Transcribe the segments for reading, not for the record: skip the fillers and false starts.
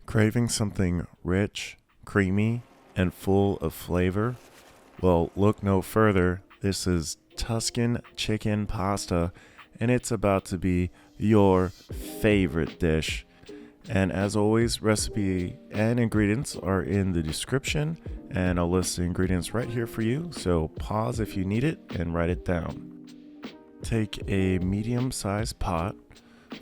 Craving something rich, creamy, and full of flavor? Well, look no further. This is Tuscan Chicken Pasta, and it's about to be your favorite dish. And as always, recipe and ingredients are in the description, and I'll list the ingredients right here for you, so pause if you need it and write it down. Take a medium-sized pot,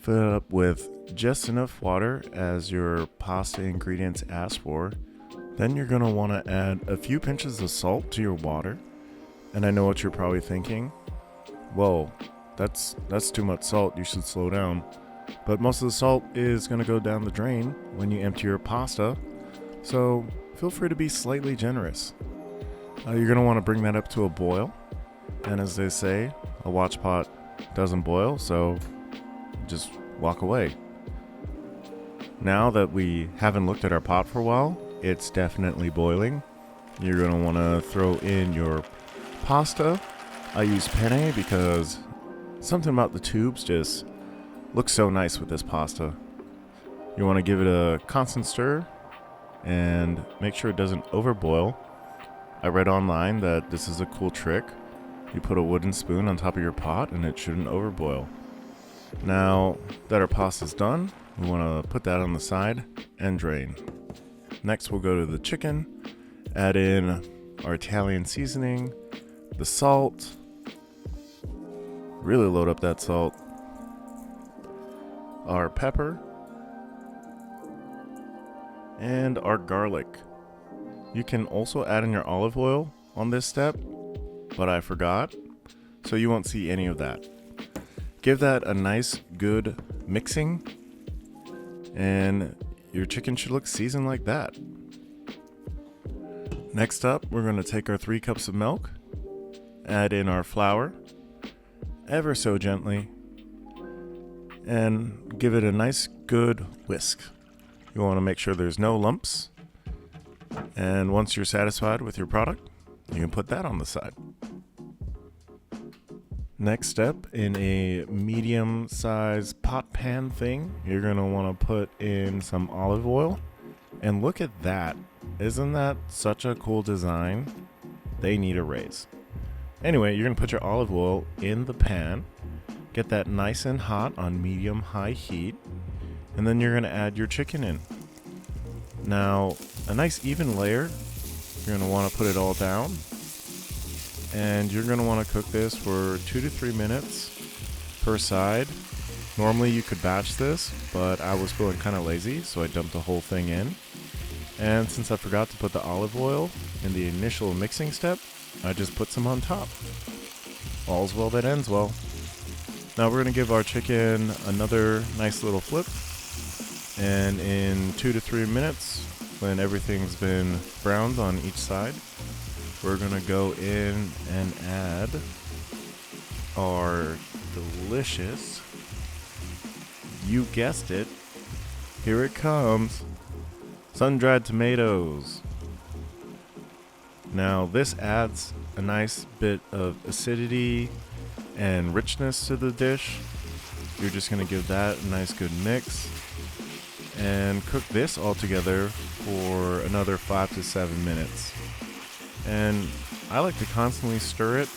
fill it up with just enough water as your pasta ingredients ask for. Then you're going to want to add a few pinches of salt to your water. And I know what you're probably thinking. Whoa, that's too much salt. You should slow down. But most of the salt is going to go down the drain when you empty your pasta. So feel free to be slightly generous. You're going to want to bring that up to a boil. And as they say, a watch pot doesn't boil, so just walk away. Now that we haven't looked at our pot for a while, it's definitely boiling. You're going to want to throw in your pasta. I use penne because something about the tubes just looks so nice with this pasta. You want to give it a constant stir and make sure it doesn't overboil. I read online that this is a cool trick. You put a wooden spoon on top of your pot and it shouldn't overboil. Now that our pasta's done, we want to put that on the side and drain. Next, we'll go to the chicken, add in our Italian seasoning, the salt, really load up that salt, our pepper, and our garlic. You can also add in your olive oil on this step, but I forgot, so you won't see any of that. Give that a nice, good mixing, and your chicken should look seasoned like that. Next up, we're going to take our 3 cups of milk, add in our flour, ever so gently, and give it a nice, good whisk. You want to make sure there's no lumps, and once you're satisfied with your product, you can put that on the side. Next step, in a medium-sized pot pan thing, you're going to want to put in some olive oil. And look at that. Isn't that such a cool design? They need a raise. Anyway, you're going to put your olive oil in the pan. Get that nice and hot on medium-high heat. And then you're going to add your chicken in. Now, a nice even layer. You're going to want to put it all down. And you're going to want to cook this for 2 to 3 minutes per side. Normally you could batch this, but I was feeling kind of lazy, so I dumped the whole thing in. And since I forgot to put the olive oil in the initial mixing step, I just put some on top. All's well that ends well. Now we're going to give our chicken another nice little flip. And in 2 to 3 minutes, when everything's been browned on each side, we're going to go in and add our delicious, you guessed it, here it comes, sun-dried tomatoes. Now this adds a nice bit of acidity and richness to the dish. You're just going to give that a nice good mix and cook this all together for another 5 to 7 minutes. And I like to constantly stir it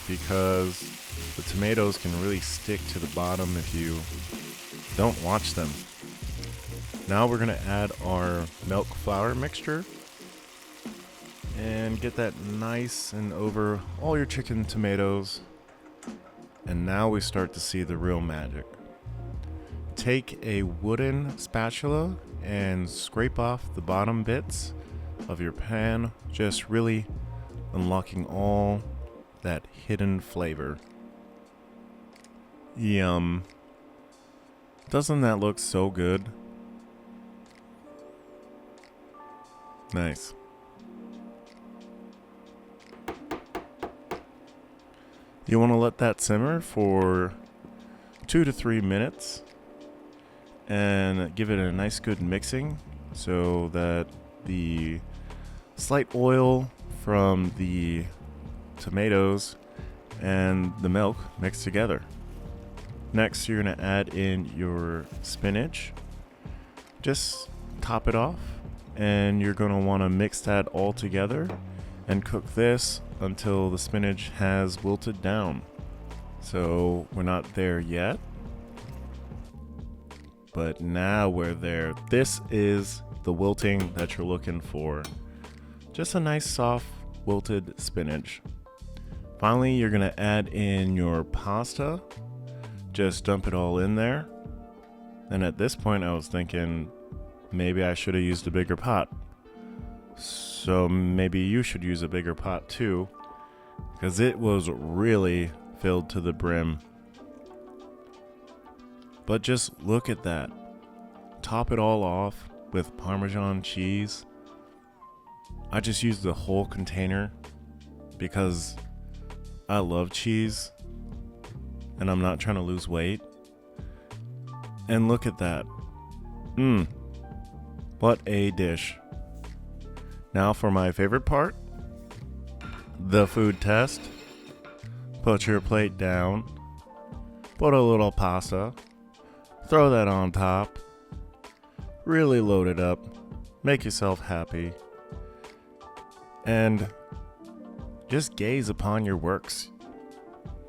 because the tomatoes can really stick to the bottom if you don't watch them. Now we're going to add our milk flour mixture and get that nice and over all your chicken tomatoes. And now we start to see the real magic. Take a wooden spatula and scrape off the bottom bits of your pan, just really unlocking all that hidden flavor. Yum. Doesn't that look so good? Nice. You want to let that simmer for 2 to 3 minutes and give it a nice good mixing so that the slight oil from the tomatoes and the milk mix together. Next, you're going to add in your spinach. Just top it off, and you're going to want to mix that all together and cook this until the spinach has wilted down. So we're not there yet, but now we're there. This is the wilting that you're looking for. Just a nice soft wilted spinach. Finally, you're going to add in your pasta. Just dump it all in there. And at this point I was thinking maybe I should have used a bigger pot. So maybe you should use a bigger pot too, because it was really filled to the brim. But just look at that. Top it all off with Parmesan cheese. I just used the whole container because I love cheese and I'm not trying to lose weight. And look at that. What a dish. Now for my favorite part, the food test. Put your plate down, put a little pasta, throw that on top, really load it up, make yourself happy, and just gaze upon your works.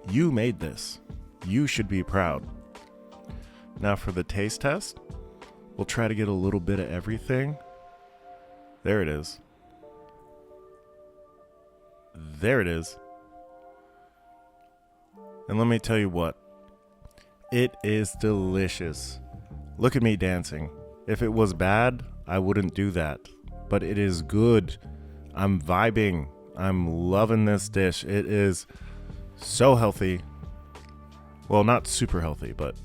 You made this. You should be proud. Now for the taste test, we'll try to get a little bit of everything. There it is. There it is. And let me tell you what, it is delicious. Look at me dancing. If it was bad, I wouldn't do that. But it is good. I'm vibing. I'm loving this dish. It is so healthy. Well, not super healthy, but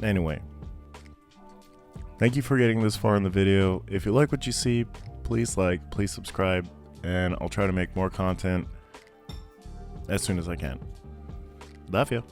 anyway. Thank you for getting this far in the video. If you like what you see, please like, please subscribe, and I'll try to make more content as soon as I can. Love you.